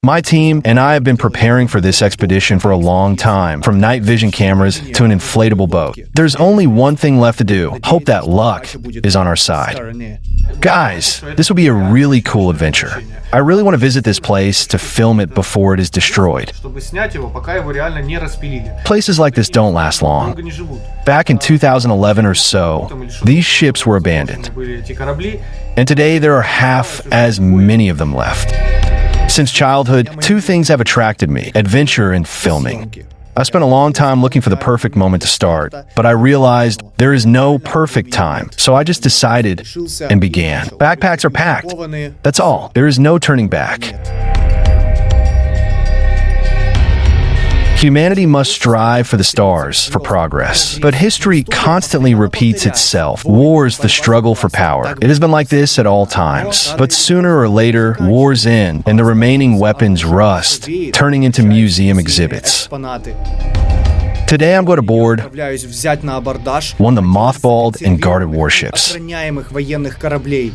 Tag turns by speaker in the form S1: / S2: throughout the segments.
S1: My team and I have been preparing for this expedition for a long time, from night vision cameras to an inflatable boat. There's only one thing left to do. Hope that luck is on our side. Guys, this will be a really cool adventure. I really want to visit this place to film it before it is destroyed. Places like this don't last long. Back in 2011 or so, these ships were abandoned. And today there are half as many of them left. Since childhood, two things have attracted me: adventure and filming. I spent a long time looking for the perfect moment to start, but I realized there is no perfect time, so I just decided and began. Backpacks are packed. That's all. There is no turning back. Humanity must strive for the stars, for progress. But history constantly repeats itself. Wars, the struggle for power. It has been like this at all times. But sooner or later, wars end, and the remaining weapons rust, turning into museum exhibits. Today I'm going to board one of the mothballed and guarded warships.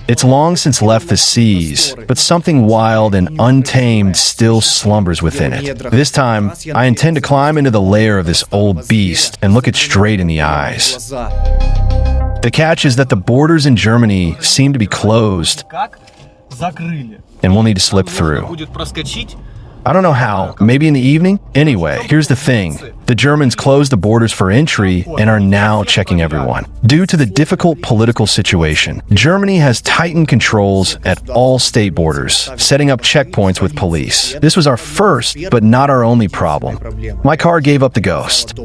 S1: It's long since left the seas, but something wild and untamed still slumbers within it. This time, I intend to climb into the lair of this old beast and look it straight in the eyes. The catch is that the borders in Germany seem to be closed, and we'll need to slip through. I don't know how, maybe in the evening? Anyway, here's the thing. The Germans closed the borders for entry and are now checking everyone. Due to the difficult political situation, Germany has tightened controls at all state borders, setting up checkpoints with police. This was our first, but not our only problem. My car gave up the ghost.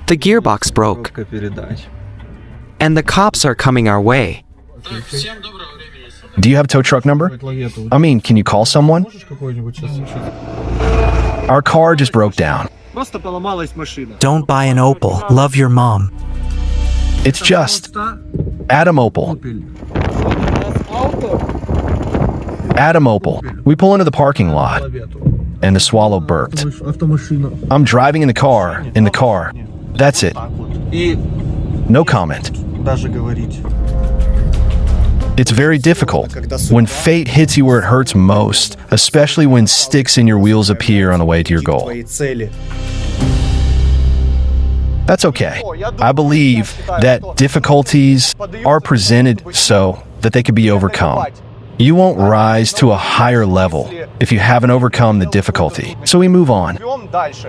S2: The gearbox broke, and the cops are coming our way.
S1: Do you have a tow truck number? I mean, can you call someone? Our car just broke down.
S3: Don't buy an Opel. Love your mom.
S1: It's just Adam Opel. Adam Opel. We pull into the parking lot, and the Swallow burped. I'm driving in the car. That's it. No comment. It's very difficult when fate hits you where it hurts most, especially when sticks in your wheels appear on the way to your goal. That's okay. I believe that difficulties are presented so that they can be overcome. You won't rise to a higher level if you haven't overcome the difficulty. So we move on.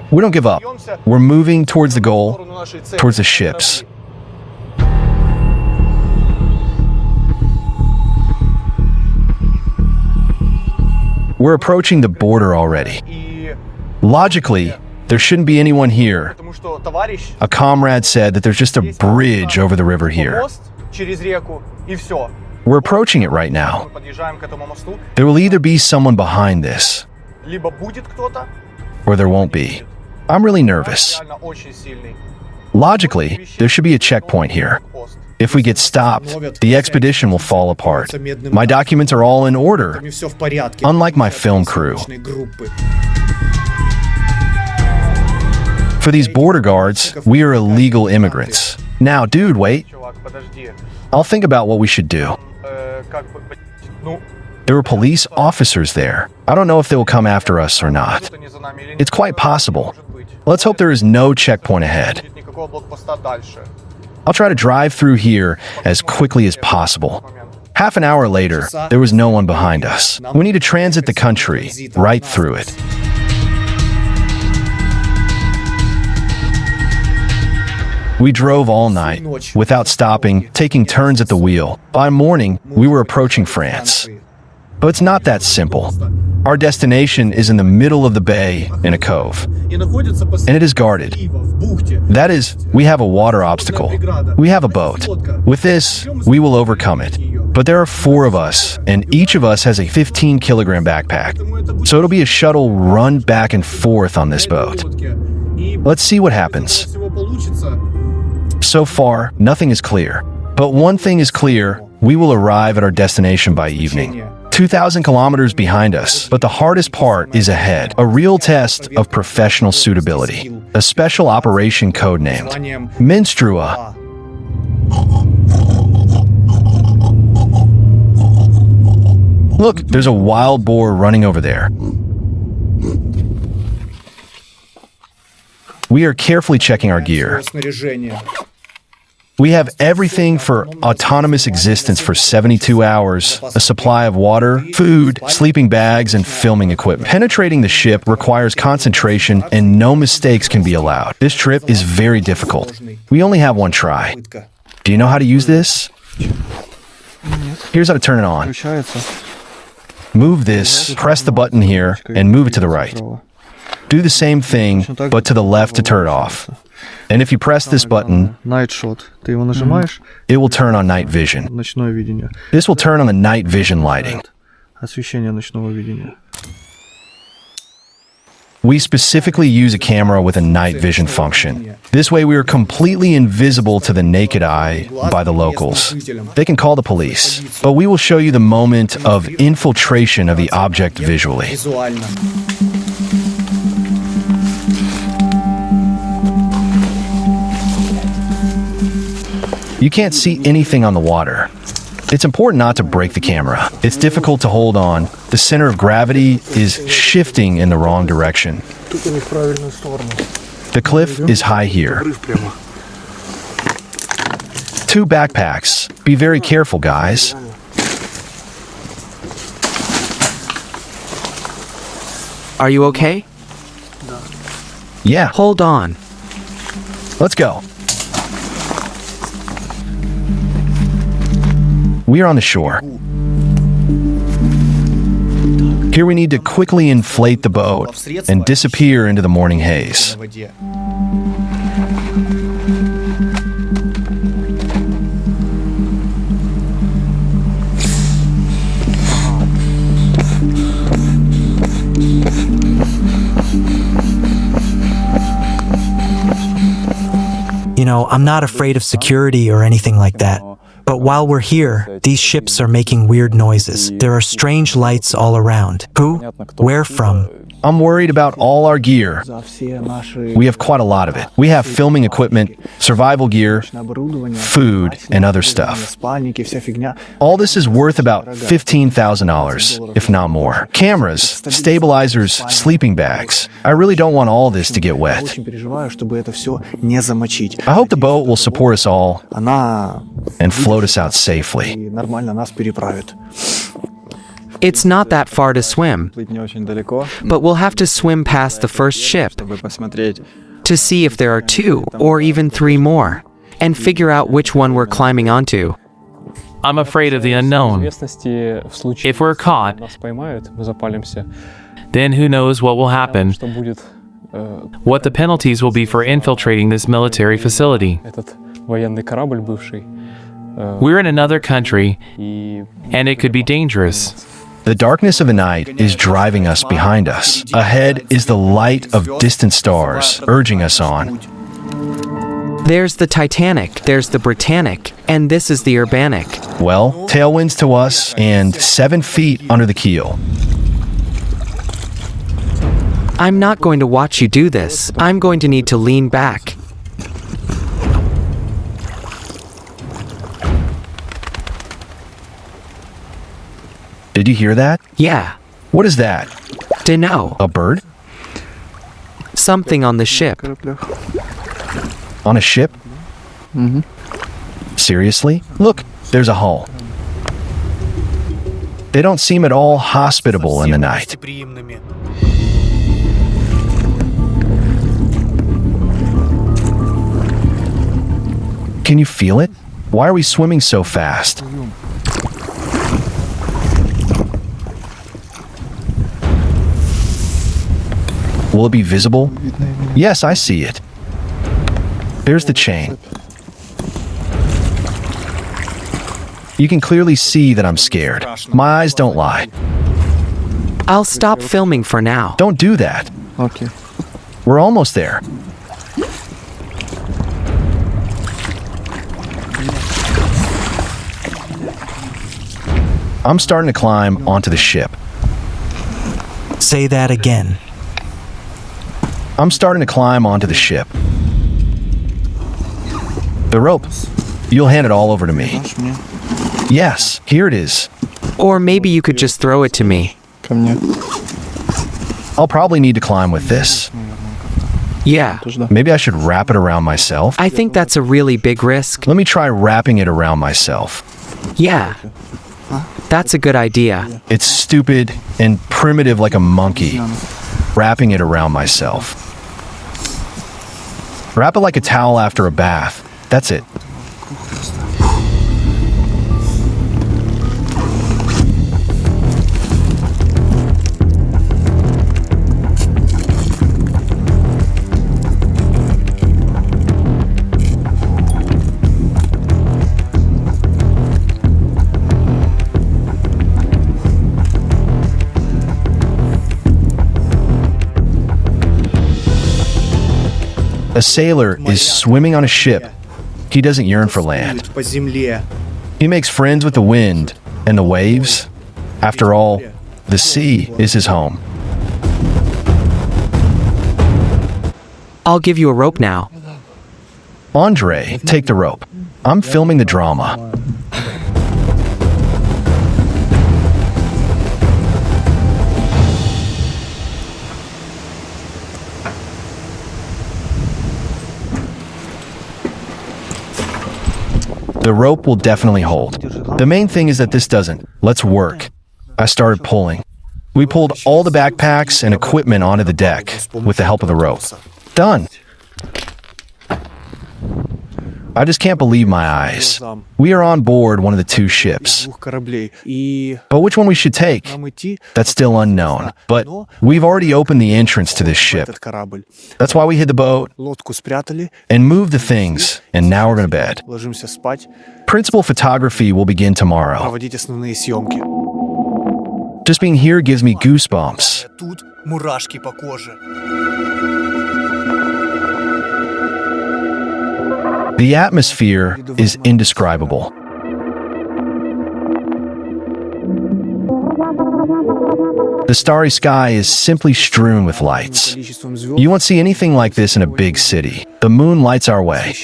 S1: We don't give up. We're moving towards the goal, towards the ships. We're approaching the border already. Logically, there shouldn't be anyone here. A comrade said that there's just a bridge over the river here. We're approaching it right now. There will either be someone behind this, or there won't be. I'm really nervous. Logically, there should be a checkpoint here. If we get stopped, the expedition will fall apart. My documents are all in order, unlike my film crew. For these border guards, we are illegal immigrants. Now, dude, wait. I'll think about what we should do. There were police officers there. I don't know if they will come after us or not. It's quite possible. Let's hope there is no checkpoint ahead. I'll try to drive through here as quickly as possible. Half an hour later, there was no one behind us. We need to transit the country right through it. We drove all night, without stopping, taking turns at the wheel. By morning, we were approaching France. But it's not that simple. Our destination is in the middle of the bay in a cove, and it is guarded. That is, we have a water obstacle. We have a boat. With this, we will overcome it. But there are 4 of us, and each of us has a 15-kilogram backpack. So it'll be a shuttle run back and forth on this boat. Let's see what happens. So far, nothing is clear. But one thing is clear, we will arrive at our destination by evening. 2,000 kilometers behind us, but the hardest part is ahead. A real test of professional suitability. A special operation codenamed Minstrua. Look, there's a wild boar running over there. We are carefully checking our gear. We have everything for autonomous existence for 72 hours, a supply of water, food, sleeping bags, and filming equipment. Penetrating the ship requires concentration and no mistakes can be allowed. This trip is very difficult. We only have one try. Do you know how to use this? Here's how to turn it on. Move this, press the button here, and move it to the right. Do the same thing, but to the left to turn it off. And if you press this button, it will turn on night vision. This will turn on the night vision lighting. We specifically use a camera with a night vision function. This way we are completely invisible to the naked eye by the locals. They can call the police, but we will show you the moment of infiltration of the object visually. You can't see anything on the water. It's important not to break the camera. It's difficult to hold on. The center of gravity is shifting in the wrong direction. The cliff is high here. 2 backpacks. Be very careful, guys.
S2: Are you okay?
S1: Yeah,
S2: Hold on.
S1: let's go. We are on the shore. Here we need to quickly inflate the boat and disappear into the morning haze.
S3: You know, I'm not afraid of security or anything like that. But while we're here, these ships are making weird noises. There are strange lights all around. Who? Where from?
S1: I'm worried about all our gear. We have quite a lot of it. We have filming equipment, survival gear, food, and other stuff. All this is worth about $15,000, if not more. Cameras, stabilizers, sleeping bags. I really don't want all this to get wet. I hope the boat will support us all and float us out safely.
S2: It's not that far to swim, but we'll have to swim past the first ship to see if there are 2 or even 3 more, and figure out which one we're climbing onto.
S4: I'm afraid of the unknown. If we're caught, then who knows what will happen, what the penalties will be for infiltrating this military facility. We're in another country, and it could be dangerous.
S1: The darkness of the night is driving us behind us. Ahead is the light of distant stars urging us on.
S2: There's the Titanic, there's the Britannic, and this is the Urbanx.
S1: Well, tailwinds to us and 7 feet under the keel.
S2: I'm not going to watch you do this. I'm going to need to lean back.
S1: Did you hear that?
S2: Yeah,
S1: What is that?
S2: dunno.
S1: A bird?
S2: Something on the ship.
S1: On a ship? Seriously? Look, there's a hull. They don't seem at all hospitable in the night. Can you feel it? Why are we swimming so fast? Will it be visible? Yes, I see it. There's the chain. You can clearly see that I'm scared. My eyes don't lie.
S2: I'll stop filming for now.
S1: Don't do that.
S5: Okay.
S1: We're almost there. I'm starting to climb onto the ship.
S3: Say that again.
S1: I'm starting to climb onto the ship. The rope. You'll hand it all over to me. Yes, here it is.
S2: Or maybe you could just throw it to me.
S1: I'll probably need to climb with this.
S2: Yeah,
S1: Maybe I should wrap it around myself.
S2: I think that's a really big risk.
S1: Let me try wrapping it around myself.
S2: Yeah, that's a good idea.
S1: It's stupid and primitive like a monkey. Wrapping it around myself. Wrap it like a towel after a bath. That's it. A sailor is swimming on a ship. He doesn't yearn for land. He makes friends with the wind and the waves. After all, the sea is his home.
S2: I'll give you a rope now.
S1: Andre, take the rope. I'm filming the drama. The rope will definitely hold. The main thing is that this doesn't. Let's work. I started pulling. We pulled all the backpacks and equipment onto the deck with the help of the rope. Done. I just can't believe my eyes. We are on board one of the two ships. But which one we should take? That's still unknown. But we've already opened the entrance to this ship. That's why we hid the boat and moved the things, and now we're going to bed. Principal photography will begin tomorrow. Just being here gives me goosebumps. The atmosphere is indescribable. The starry sky is simply strewn with lights. You won't see anything like this in a big city. The moon lights our way.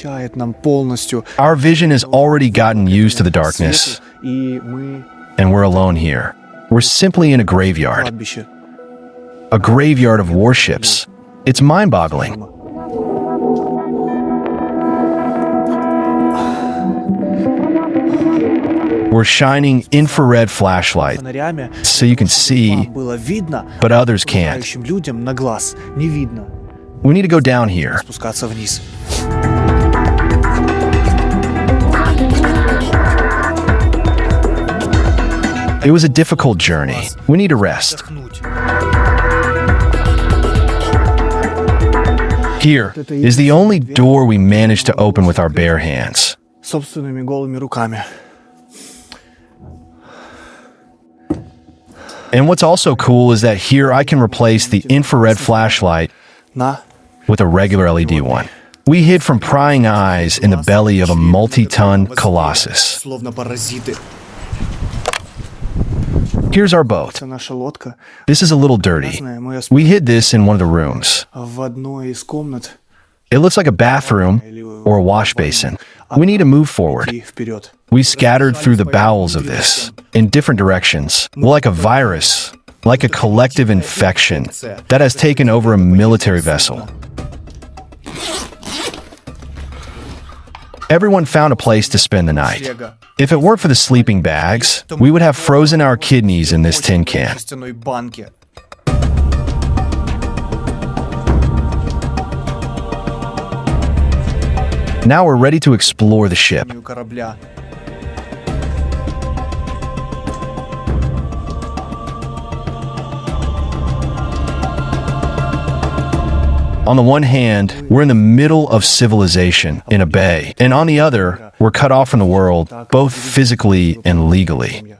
S1: Our vision has already gotten used to the darkness, and we're alone here. We're simply in a graveyard. A graveyard of warships. It's mind-boggling. We're shining infrared flashlight so you can see, but others can't. We need to go down here. It was a difficult journey. We need to rest. Here is the only door we managed to open with our bare hands. And what's also cool is that here I can replace the infrared flashlight with a regular LED one. We hid from prying eyes in the belly of a multi-ton colossus. Here's our boat. This is a little dirty. We hid this in one of the rooms. It looks like a bathroom or a wash basin. We need to move forward. We scattered through the bowels of this in different directions, like a virus, like a collective infection that has taken over a military vessel. Everyone found a place to spend the night. If it weren't for the sleeping bags, we would have frozen our kidneys in this tin can. Now we're ready to explore the ship. On the one hand, we're in the middle of civilization in a bay, and on the other, we're cut off from the world, both physically and legally.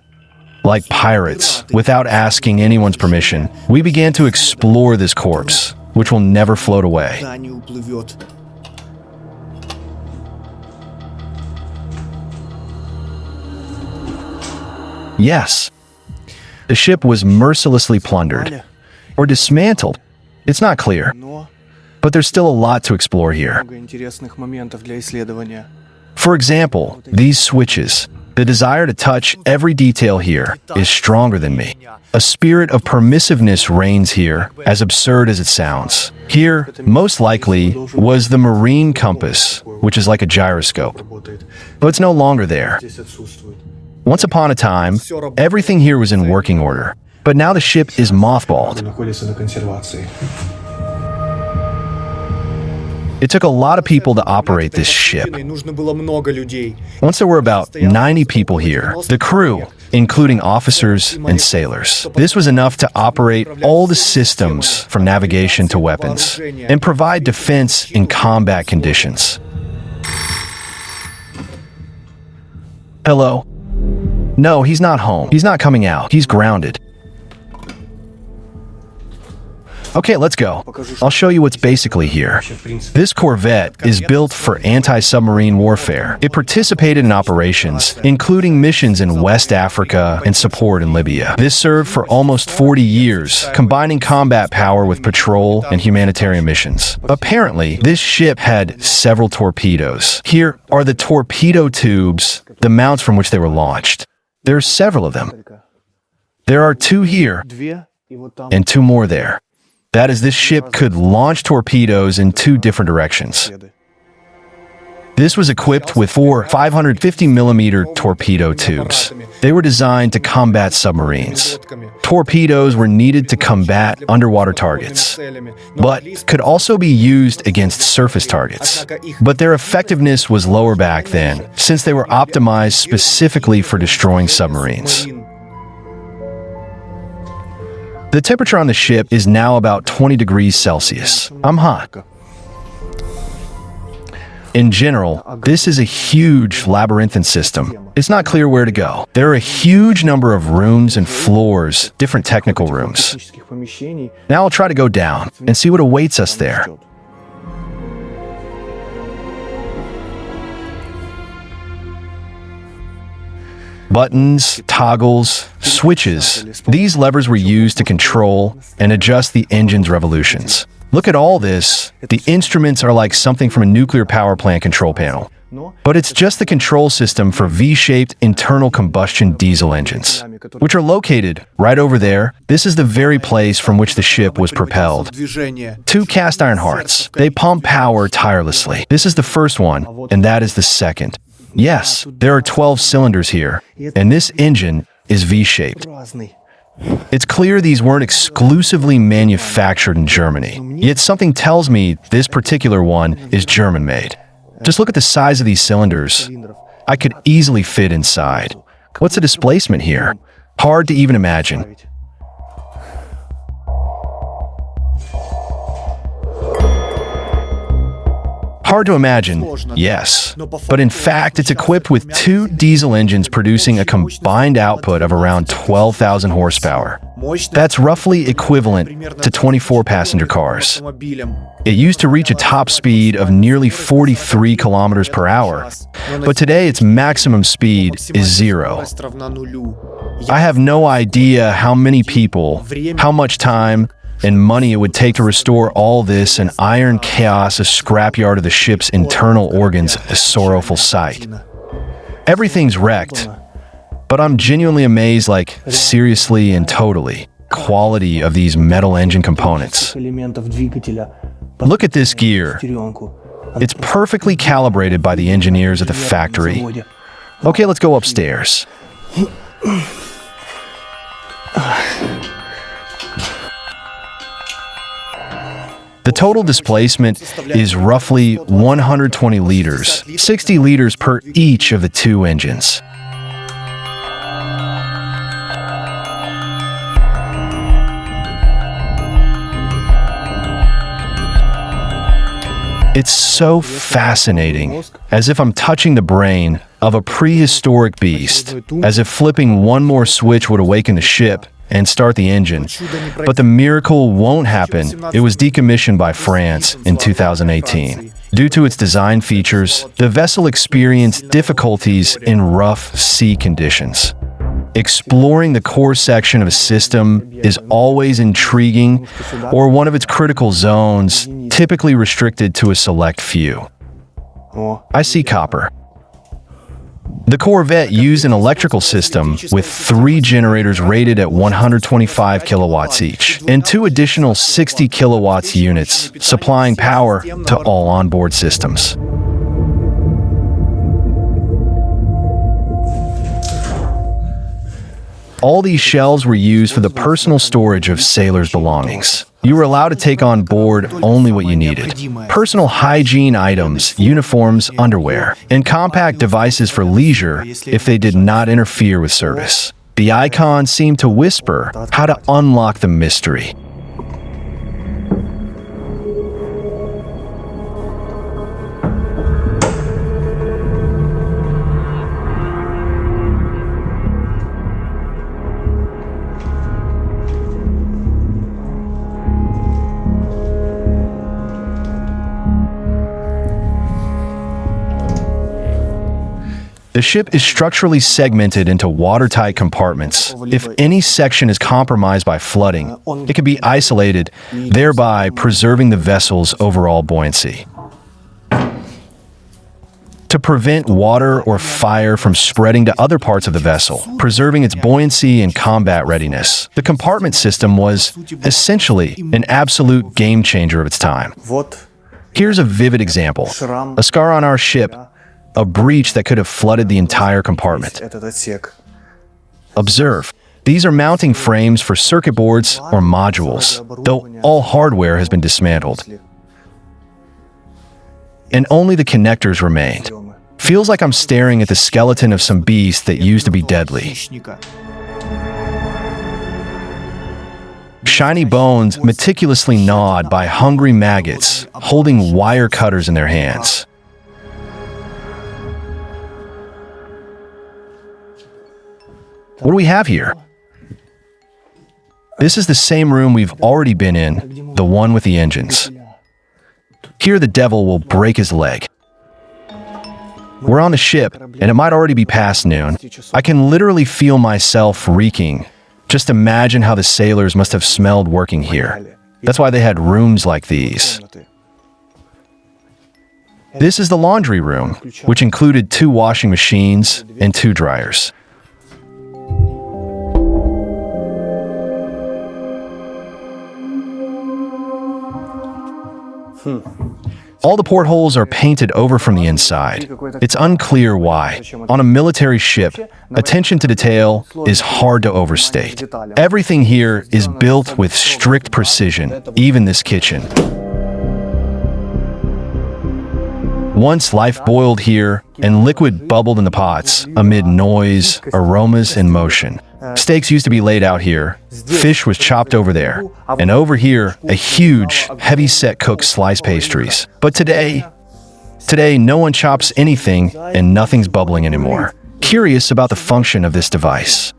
S1: Like pirates, without asking anyone's permission, we began to explore this corpse, which will never float away. Yes. The ship was mercilessly plundered or dismantled. It's not clear, but there's still a lot to explore here. For example, these switches. The desire to touch every detail here is stronger than me. A spirit of permissiveness reigns here, as absurd as it sounds. Here, most likely, was the marine compass, which is like a gyroscope. But it's no longer there. Once upon a time, everything here was in working order. But now the ship is mothballed. It took a lot of people to operate this ship. Once there were about 90 people here, the crew, including officers and sailors. This was enough to operate all the systems from navigation to weapons and provide defense in combat conditions. Hello? No, he's not home. He's not coming out. He's grounded. Okay, let's go. I'll show you what's basically here. This corvette is built for anti-submarine warfare. It participated in operations, including missions in West Africa and support in Libya. This served for almost 40 years, combining combat power with patrol and humanitarian missions. Apparently, this ship had several torpedoes. Here are the torpedo tubes, the mounts from which they were launched. There are several of them. There are 2 here and 2 more there. That is, this ship could launch torpedoes in 2 different directions. This was equipped with 4 550mm torpedo tubes. They were designed to combat submarines. Torpedoes were needed to combat underwater targets, but could also be used against surface targets. But their effectiveness was lower back then, since they were optimized specifically for destroying submarines. The temperature on the ship is now about 20 degrees Celsius. I'm hot. In general, this is a huge labyrinthine system. It's not clear where to go. There are a huge number of rooms and floors, different technical rooms. Now I'll try to go down and see what awaits us there. Buttons, toggles, switches. These levers were used to control and adjust the engine's revolutions. Look at all this. The instruments are like something from a nuclear power plant control panel. But it's just the control system for V-shaped internal combustion diesel engines, which are located right over there. This is the very place from which the ship was propelled. 2 cast iron hearts. They pump power tirelessly. This is the first one, and that is the second. Yes, there are 12 cylinders here, and this engine is V-shaped. It's clear these weren't exclusively manufactured in Germany, yet something tells me this particular one is German-made. Just look at the size of these cylinders. I could easily fit inside. What's the displacement here? Hard to even imagine. Hard to imagine, yes, but in fact, it's equipped with 2 diesel engines producing a combined output of around 12,000 horsepower. That's roughly equivalent to 24 passenger cars. It used to reach a top speed of nearly 43 kilometers per hour, but today its maximum speed is 0. I have no idea how many people, how much time, and money it would take to restore all this, and iron chaos, a scrapyard of the ship's internal organs, a sorrowful sight. Everything's wrecked, but I'm genuinely amazed, like, seriously and totally, quality of these metal engine components. Look at this gear. It's perfectly calibrated by the engineers at the factory. Okay, let's go upstairs. The total displacement is roughly 120 liters, 60 liters per each of the 2 engines. It's so fascinating, as if I'm touching the brain of a prehistoric beast, as if flipping one more switch would awaken the ship and start the engine. But the miracle won't happen. It was decommissioned by France in 2018. Due to its design features, the vessel experienced difficulties in rough sea conditions. Exploring the core section of a system is always intriguing, or one of its critical zones, typically restricted to a select few. I see copper. The Corvette used an electrical system with 3 generators rated at 125 kilowatts each, and 2 additional 60 kilowatts units, supplying power to all onboard systems. All these shelves were used for the personal storage of sailors' belongings. You were allowed to take on board only what you needed. Personal hygiene items, uniforms, underwear, and compact devices for leisure if they did not interfere with service. The icon seemed to whisper how to unlock the mystery. The ship is structurally segmented into watertight compartments. If any section is compromised by flooding, it can be isolated, thereby preserving the vessel's overall buoyancy. To prevent water or fire from spreading to other parts of the vessel, preserving its buoyancy and combat readiness, the compartment system was essentially an absolute game changer of its time. Here's a vivid example. A scar on our ship, a breach that could have flooded the entire compartment. Observe, these are mounting frames for circuit boards or modules, though all hardware has been dismantled. And only the connectors remained. Feels like I'm staring at the skeleton of some beast that used to be deadly. Shiny bones meticulously gnawed by hungry maggots, holding wire cutters in their hands. What do we have here? This is the same room we've already been in, the one with the engines. Here the devil will break his leg. We're on the ship, and it might already be past noon. I can literally feel myself reeking. Just imagine how the sailors must have smelled working here. That's why they had rooms like these. This is the laundry room, which included 2 washing machines and 2 dryers. All the portholes are painted over from the inside. It's unclear why. On a military ship, attention to detail is hard to overstate. Everything here is built with strict precision, even this kitchen. Once life boiled here, and liquid bubbled in the pots amid noise, aromas, and motion. Steaks used to be laid out here, fish was chopped over there, and over here, a huge, heavy-set cooked sliced pastries. But today, no one chops anything and nothing's bubbling anymore. Curious about the function of this device.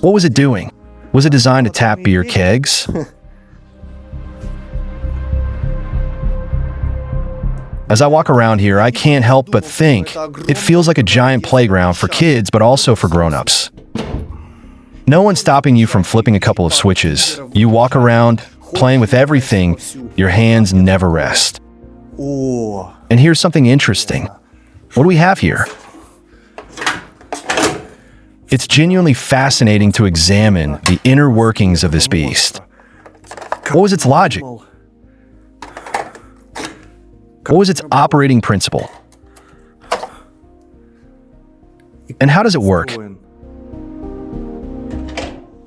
S1: What was it doing? Was it designed to tap beer kegs? As I walk around here, I can't help but think it feels like a giant playground for kids, but also for grown-ups. No one's stopping you from flipping a couple of switches. You walk around, playing with everything, your hands never rest. And here's something interesting. What do we have here? It's genuinely fascinating to examine the inner workings of this beast. What was its logic? What was its operating principle? And how does it work?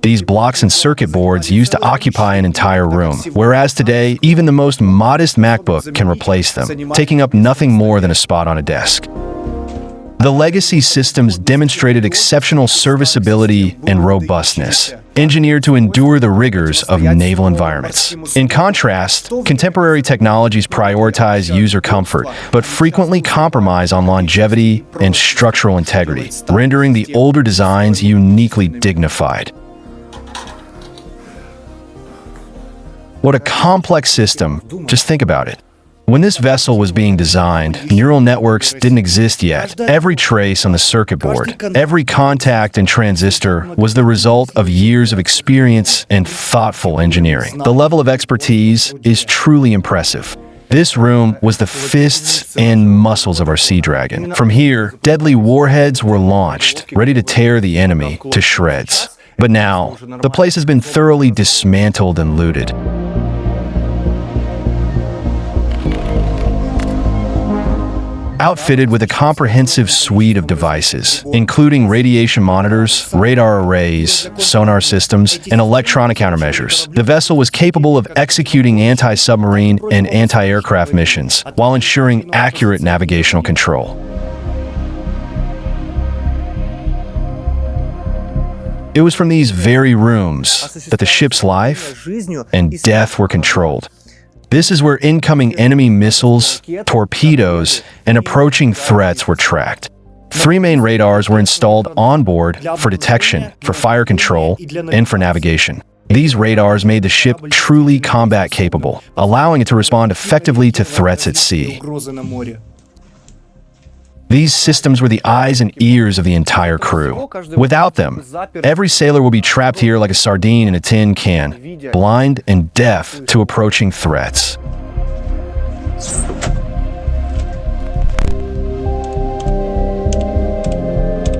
S1: These blocks and circuit boards used to occupy an entire room, whereas today, even the most modest MacBook can replace them, taking up nothing more than a spot on a desk. The legacy systems demonstrated exceptional serviceability and robustness, engineered to endure the rigors of naval environments. In contrast, contemporary technologies prioritize user comfort, but frequently compromise on longevity and structural integrity, rendering the older designs uniquely dignified. What a complex system. Just think about it. When this vessel was being designed, neural networks didn't exist yet. Every trace on the circuit board, every contact and transistor was the result of years of experience and thoughtful engineering. The level of expertise is truly impressive. This room was the fists and muscles of our Sea Dragon. From here, deadly warheads were launched, ready to tear the enemy to shreds. But now, the place has been thoroughly dismantled and looted. Outfitted with a comprehensive suite of devices, including radiation monitors, radar arrays, sonar systems, and electronic countermeasures. The vessel was capable of executing anti-submarine and anti-aircraft missions while ensuring accurate navigational control. It was from these very rooms that the ship's life and death were controlled. This is where incoming enemy missiles, torpedoes, and approaching threats were tracked. 3 main radars were installed on board for detection, for fire control, and for navigation. These radars made the ship truly combat capable, allowing it to respond effectively to threats at sea. These systems were the eyes and ears of the entire crew. Without them, every sailor will be trapped here like a sardine in a tin can, blind and deaf to approaching threats.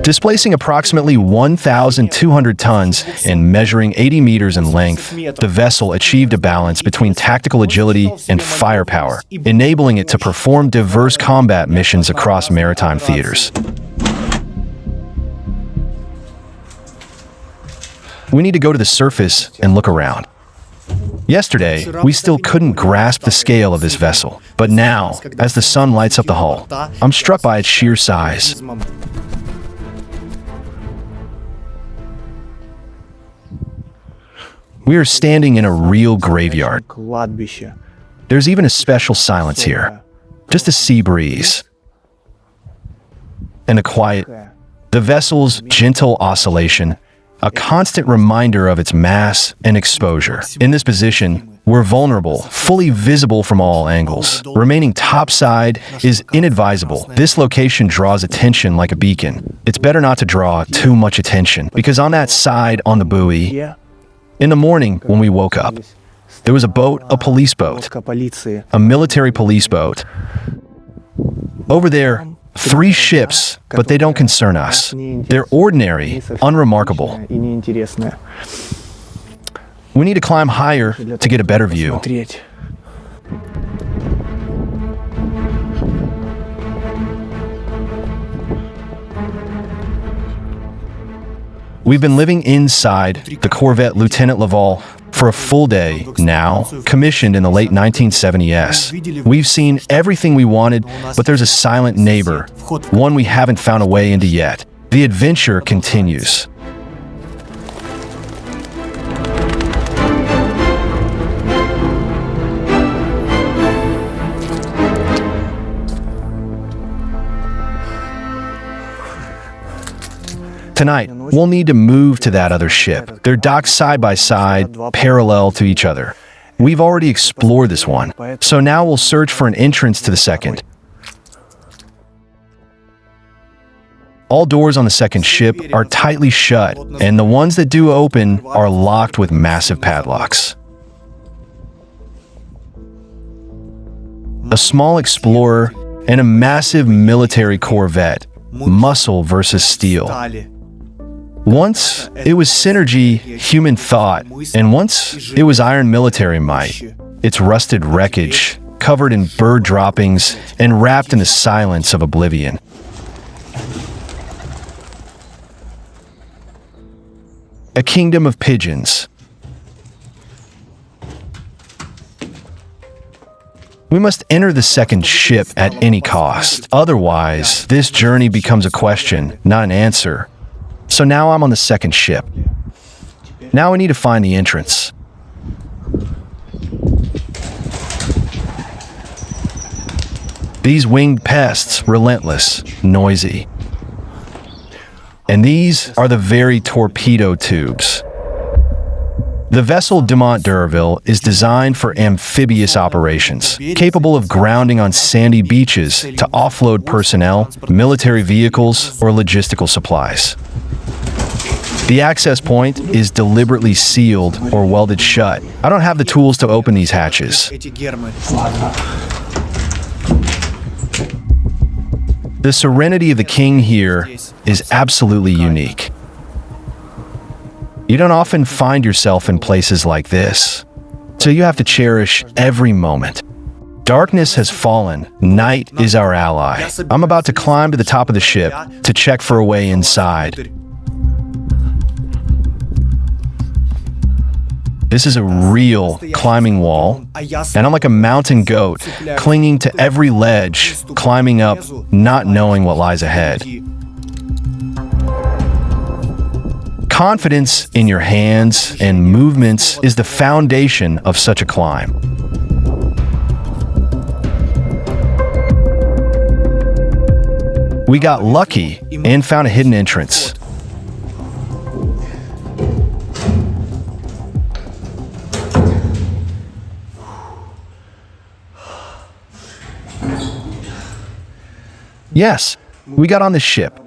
S1: Displacing approximately 1,200 tons and measuring 80 meters in length, the vessel achieved a balance between tactical agility and firepower, enabling it to perform diverse combat missions across maritime theaters. We need to go to the surface and look around. Yesterday, we still couldn't grasp the scale of this vessel, but now, as the sun lights up the hull, I'm struck by its sheer size. We are standing in a real graveyard. There's even a special silence here. Just a sea breeze. And a quiet. The vessel's gentle oscillation, a constant reminder of its mass and exposure. In this position, we're vulnerable, fully visible from all angles. Remaining topside is inadvisable. This location draws attention like a beacon. It's better not to draw too much attention, because on that side on the buoy, in the morning, when we woke up, there was a boat, a police boat, a military police boat. Over there, 3 ships, but they don't concern us. They're ordinary, unremarkable. We need to climb higher to get a better view. We've been living inside the Corvette Lieutenant Laval for a full day now, commissioned in the late 1970s. We've seen everything we wanted, but there's a silent neighbor, one we haven't found a way into yet. The adventure continues. Tonight, we'll need to move to that other ship. They're docked side by side, parallel to each other. We've already explored this one, so now we'll search for an entrance to the second. All doors on the second ship are tightly shut, and the ones that do open are locked with massive padlocks. A small explorer and a massive military corvette, muscle versus steel. Once, it was synergy, human thought, and once, it was iron military might. Its rusted wreckage, covered in bird droppings, and wrapped in the silence of oblivion. A kingdom of pigeons. We must enter the second ship at any cost. Otherwise, this journey becomes a question, not an answer. So now I'm on the second ship. Now I need to find the entrance. These winged pests, relentless, noisy. And these are the very torpedo tubes. The vessel Dumont d'Urville is designed for amphibious operations, capable of grounding on sandy beaches to offload personnel, military vehicles, or logistical supplies. The access point is deliberately sealed or welded shut. I don't have the tools to open these hatches. The serenity of the king here is absolutely unique. You don't often find yourself in places like this, so you have to cherish every moment. Darkness has fallen. Night is our ally. I'm about to climb to the top of the ship to check for a way inside. This is a real climbing wall, and I'm like a mountain goat, clinging to every ledge, climbing up, not knowing what lies ahead. Confidence in your hands and movements is the foundation of such a climb. We got lucky and found a hidden entrance. Yes, we got on the ship.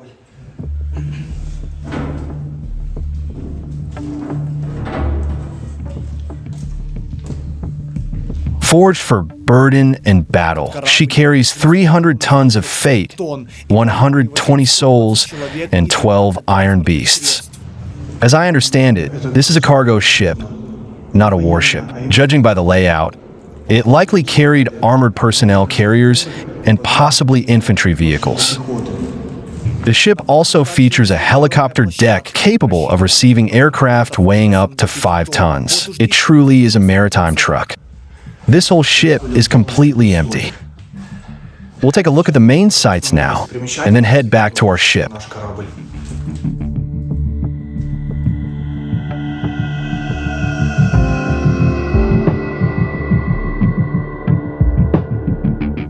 S1: Forged for burden and battle, she carries 300 tons of fate, 120 souls, and 12 iron beasts. As I understand it, this is a cargo ship, not a warship. Judging by the layout, it likely carried armored personnel carriers and possibly infantry vehicles. The ship also features a helicopter deck capable of receiving aircraft weighing up to 5 tons. It truly is a maritime truck. This whole ship is completely empty. We'll take a look at the main sights now, and then head back to our ship.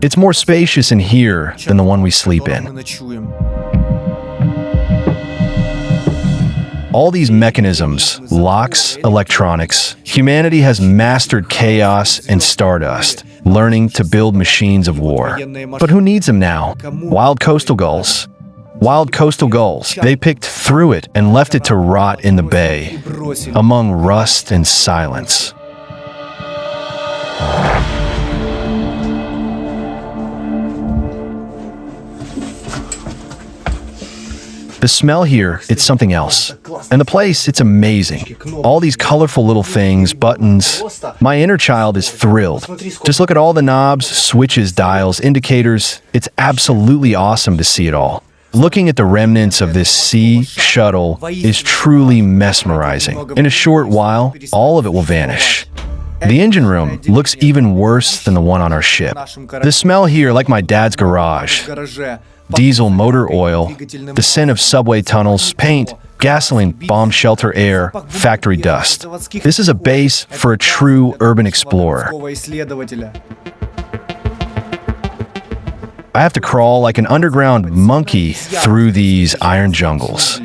S1: It's more spacious in here than the one we sleep in. All these mechanisms, locks, electronics, humanity has mastered chaos and stardust, learning to build machines of war. But who needs them now? Wild coastal gulls. Wild coastal gulls. They picked through it and left it to rot in the bay, among rust and silence. The smell here, it's something else. And the place, it's amazing. All these colorful little things, buttons. My inner child is thrilled. Just look at all the knobs, switches, dials, indicators. It's absolutely awesome to see it all. Looking at the remnants of this sea shuttle is truly mesmerizing. In a short while, all of it will vanish. The engine room looks even worse than the one on our ship. The smell here, like my dad's garage. Diesel motor oil, the scent of subway tunnels, paint, gasoline, bomb shelter air, factory dust. This is a base for a true urban explorer. I have to crawl like an underground monkey through these iron jungles.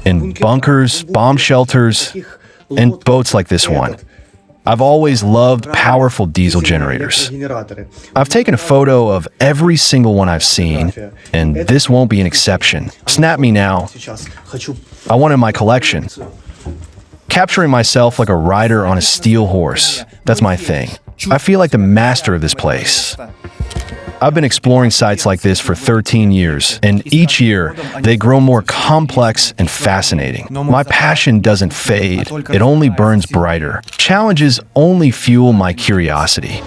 S1: In bunkers, bomb shelters, and boats like this one. I've always loved powerful diesel generators. I've taken a photo of every single one I've seen, and this won't be an exception. Snap me now. I want it in my collection. Capturing myself like a rider on a steel horse, that's my thing. I feel like the master of this place. I've been exploring sites like this for 13 years, and each year they grow more complex and fascinating. My passion doesn't fade, it only burns brighter. Challenges only fuel my curiosity.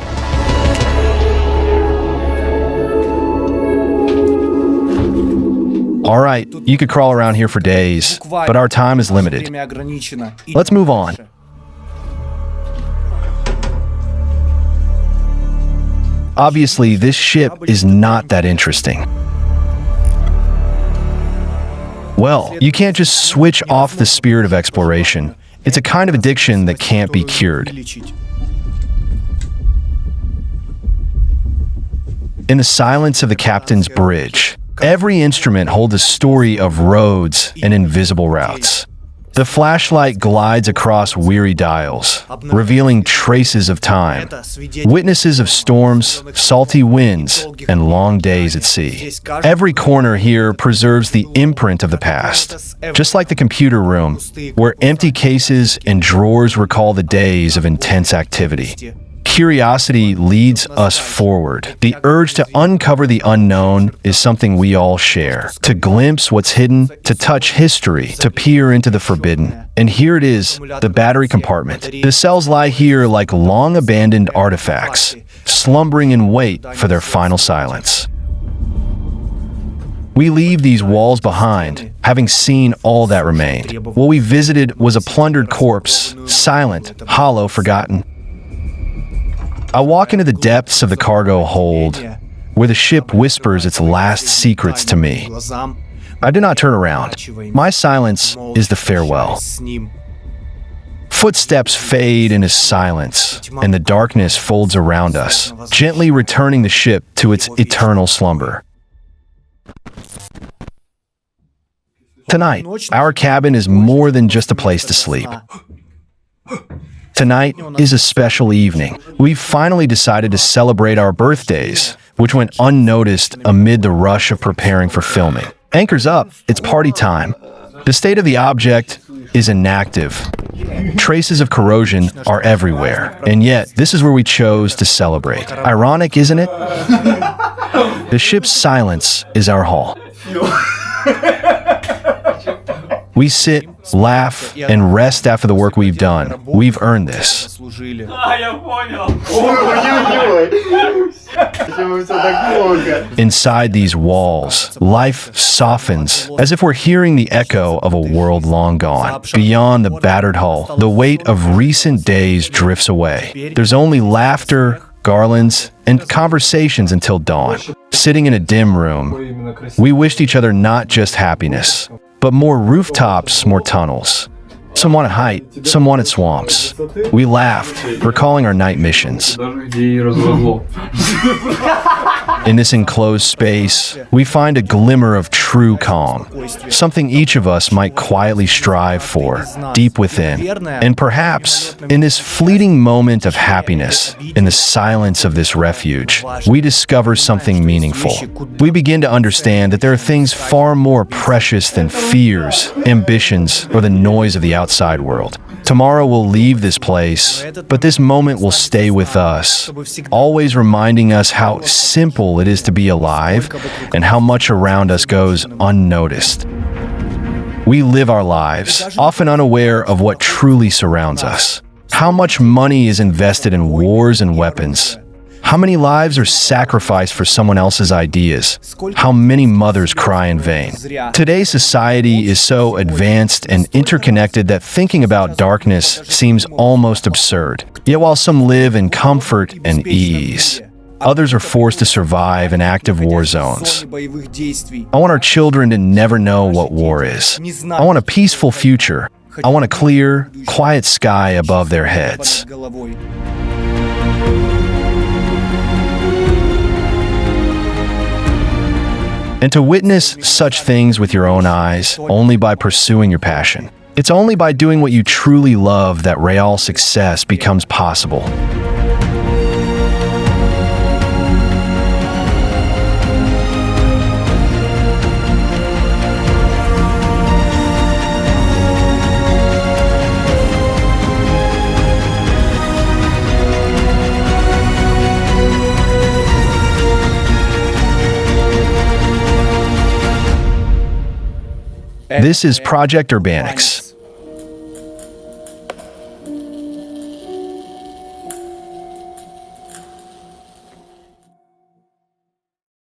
S1: All right, you could crawl around here for days, but our time is limited. Let's move on. Obviously, this ship is not that interesting. Well, you can't just switch off the spirit of exploration. It's a kind of addiction that can't be cured. In the silence of the captain's bridge, every instrument holds a story of roads and invisible routes. The flashlight glides across weary dials, revealing traces of time, witnesses of storms, salty winds, and long days at sea. Every corner here preserves the imprint of the past, just like the computer room, where empty cases and drawers recall the days of intense activity. Curiosity leads us forward. The urge to uncover the unknown is something we all share. To glimpse what's hidden, to touch history, to peer into the forbidden. And here it is, the battery compartment. The cells lie here like long-abandoned artifacts, slumbering in wait for their final silence. We leave these walls behind, having seen all that remained. What we visited was a plundered corpse, silent, hollow, forgotten. I walk into the depths of the cargo hold, where the ship whispers its last secrets to me. I do not turn around. My silence is the farewell. Footsteps fade into silence, and the darkness folds around us, gently returning the ship to its eternal slumber. Tonight, our cabin is more than just a place to sleep. Tonight is a special evening. We've finally decided to celebrate our birthdays, which went unnoticed amid the rush of preparing for filming. Anchor's up, it's party time. The state of the object is inactive. Traces of corrosion are everywhere, and yet this is where we chose to celebrate. Ironic, isn't it? The ship's silence is our hall. We sit, laugh, and rest after the work we've done. We've earned this. Inside these walls, life softens, as if we're hearing the echo of a world long gone. Beyond the battered hull, the weight of recent days drifts away. There's only laughter, garlands, and conversations until dawn. Sitting in a dim room, we wished each other not just happiness, but more rooftops, more tunnels. Some wanted height, some wanted swamps. We laughed, recalling our night missions. In this enclosed space, we find a glimmer of true calm, something each of us might quietly strive for, deep within. And perhaps, in this fleeting moment of happiness, in the silence of this refuge, we discover something meaningful. We begin to understand that there are things far more precious than fears, ambitions, or the noise of the outside world. Tomorrow we'll leave this place, but this moment will stay with us, always reminding us how simple it is to be alive and how much around us goes unnoticed. We live our lives, often unaware of what truly surrounds us. How much money is invested in wars and weapons? How many lives are sacrificed for someone else's ideas? How many mothers cry in vain? Today's society is so advanced and interconnected that thinking about darkness seems almost absurd. Yet while some live in comfort and ease, others are forced to survive in active war zones. I want our children to never know what war is. I want a peaceful future. I want a clear, quiet sky above their heads. And to witness such things with your own eyes only by pursuing your passion. It's only by doing what you truly love that real success becomes possible. This is Project Urbanx.